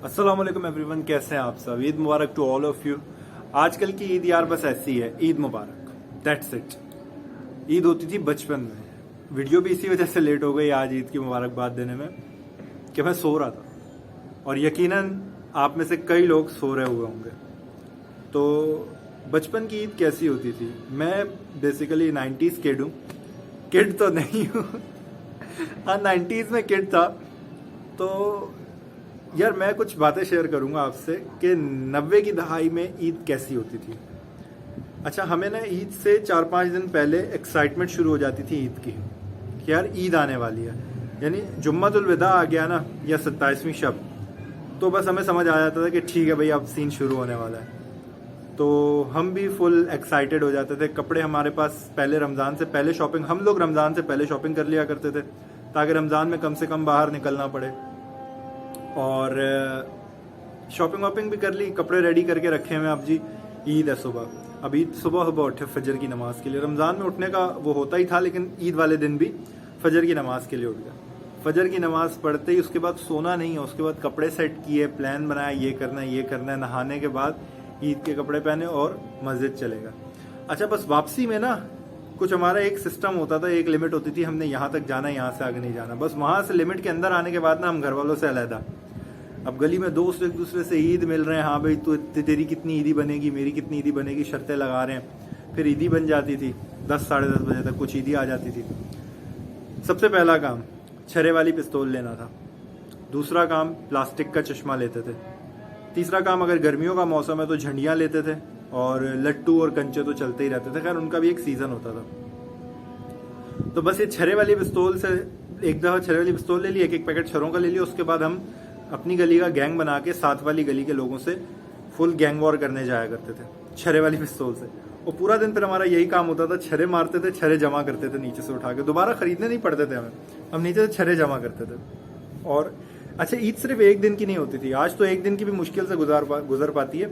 अस्सलाम वालेकुम एवरीवन, कैसे हैं आप सब। ईद मुबारक टू ऑल ऑफ यू। आजकल की ईद यार बस ऐसी है, ईद मुबारक, दैट्स इट। ईद होती थी बचपन में। वीडियो भी इसी वजह से लेट हो गई आज ईद की मुबारकबाद देने में कि मैं सो रहा था, और यकीनन आप में से कई लोग सो रहे हुए होंगे। तो बचपन की ईद कैसी होती थी। मैं बेसिकली 90s किड हूँ, किड तो नहीं हूँ हाँ 90s में किड था। तो यार मैं कुछ बातें शेयर करूंगा आपसे कि 90 की दहाई में ईद कैसी होती थी। अच्छा, हमें ना ईद से 4-5 दिन पहले एक्साइटमेंट शुरू हो जाती थी ईद की कि यार ईद आने वाली है। यानी जुम्मतुल विदा आ गया ना, या 27वीं शब, तो बस हमें समझ आ जाता था कि ठीक है भाई अब सीन शुरू होने वाला है। तो हम भी फुल एक्साइटेड हो जाते थे। कपड़े हमारे पास पहले रमज़ान से पहले शॉपिंग, हम लोग रमज़ान से पहले शॉपिंग कर लिया करते थे ताकि रमज़ान में कम से कम बाहर निकलना पड़े। और शॉपिंग वॉपिंग भी कर ली, कपड़े रेडी करके रखे हुए। अब जी ईद है सुबह, अब ईद सुबह सुबह उठे फजर की नमाज के लिए। रमज़ान में उठने का वो होता ही था, लेकिन ईद वाले दिन भी फजर की नमाज के लिए उठ गया। फजर की नमाज पढ़ते ही उसके बाद सोना नहीं है, उसके बाद कपड़े सेट किए, प्लान बनाया, ये करना है ये करना है। नहाने के बाद ईद के कपड़े पहने और मस्जिद चलेगा। अच्छा, बस वापसी में ना कुछ हमारा एक सिस्टम होता था, एक लिमिट होती थी, हमने यहाँ तक जाना है, यहाँ से आगे नहीं जाना। बस वहाँ से लिमिट के अंदर आने के बाद ना हम घर वालों से अलहदा। अब गली में दोस्त एक दूसरे से ईद मिल रहे हैं, हाँ भाई तो तेरी कितनी ईदी बनेगी, मेरी कितनी ईदी बनेगी, शर्तें लगा रहे हैं। फिर ईदी बन जाती थी 10 साढ़े 10 बजे तक, कुछ ईदी आ जाती थी। सबसे पहला काम छर्रे वाली पिस्तौल लेना था। दूसरा काम प्लास्टिक का चश्मा लेते थे। तीसरा काम अगर गर्मियों का मौसम है तो झंडियाँ लेते थे, और लट्टू और कंचे तो चलते ही रहते थे, खैर उनका भी एक सीजन होता था। तो बस ये छर्रे वाली पिस्तौल से एक दफ़ा छर्रे वाली पिस्तौल ले ली, एक पैकेट छर्रों का ले लिया। उसके बाद हम अपनी गली का गैंग बना के साथ वाली गली के लोगों से फुल गैंग वॉर करने जाया करते थे छर्रे वाली पिस्तौल से। और पूरा दिन फिर हमारा यही काम होता था, छर्रे मारते थे, छर्रे जमा करते थे नीचे से उठा के, दोबारा खरीदने नहीं पड़ते थे हमें, हम नीचे से छर्रे जमा करते थे। और अच्छा, ईद सिर्फ एक दिन की नहीं होती थी, आज तो एक दिन की भी मुश्किल से गुजर पाती है।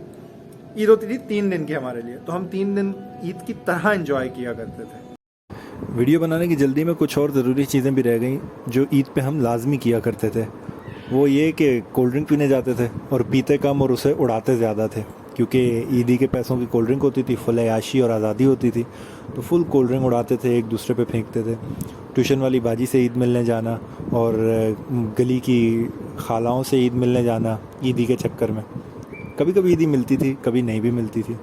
ईद होती थी 3 दिन की हमारे लिए, तो हम 3 दिन ईद की तरह एंजॉय किया करते थे। वीडियो बनाने की जल्दी में कुछ और ज़रूरी चीज़ें भी रह गई जो ईद पे हम लाजमी किया करते थे। वो ये कि कोल्ड ड्रिंक पीने जाते थे और पीते कम और उसे उड़ाते ज़्यादा थे, क्योंकि ईदी के पैसों की कोल्ड ड्रिंक होती थी, फुल अयाशी और आज़ादी होती थी, तो फुल कोल्ड ड्रिंक उड़ाते थे, एक दूसरे पे फेंकते थे। ट्यूशन वाली बाजी से ईद मिलने जाना, और गली की खालाओं से ईद मिलने जाना ईदी के चक्कर में। कभी कभी ईदी मिलती थी, कभी नहीं भी मिलती थी।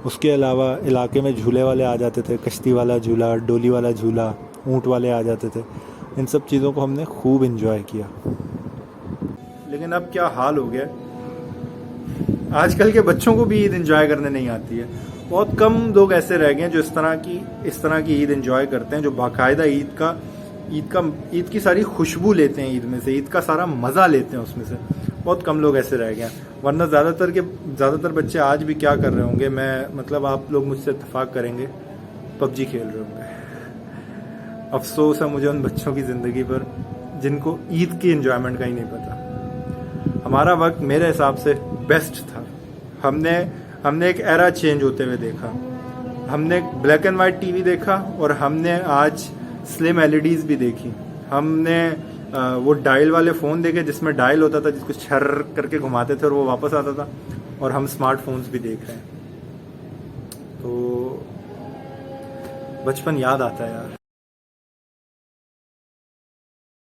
उसके अलावा इलाके में झूले वाले आ जाते थे, कश्ती वाला झूला, डोली वाला झूला, ऊँट वाले आ जाते थे। इन सब चीज़ों को हमने खूब इन्जॉय किया। लेकिन अब क्या हाल हो गया, आजकल के बच्चों को भी ईद एंजॉय करने नहीं आती है। बहुत कम लोग ऐसे रह गए हैं जो इस तरह की ईद एंजॉय करते हैं, जो बाकायदा ईद की सारी खुशबू लेते हैं, ईद में से ईद का सारा मज़ा लेते हैं उसमें से। बहुत कम लोग ऐसे रह गए हैं, वरना ज़्यादातर बच्चे आज भी क्या कर रहे होंगे, मैं मतलब आप लोग मुझसे इत्तेफाक करेंगे, पबजी खेल रहे होंगे। अफसोस है मुझे उन बच्चों की ज़िंदगी पर जिनको ईद की एंजॉयमेंट का ही नहीं पता। हमारा वक्त मेरे हिसाब से बेस्ट था। हमने एक एरा चेंज होते हुए देखा। हमने ब्लैक एंड वाइट टीवी देखा, और हमने आज स्लिम एलईडीज भी देखी। हमने वो डायल वाले फ़ोन देखे जिसमें डायल होता था, जिसको छर्र करके घुमाते थे और वो वापस आता था, और हम स्मार्टफोन्स भी देख रहे हैं। तो बचपन याद आता है यार।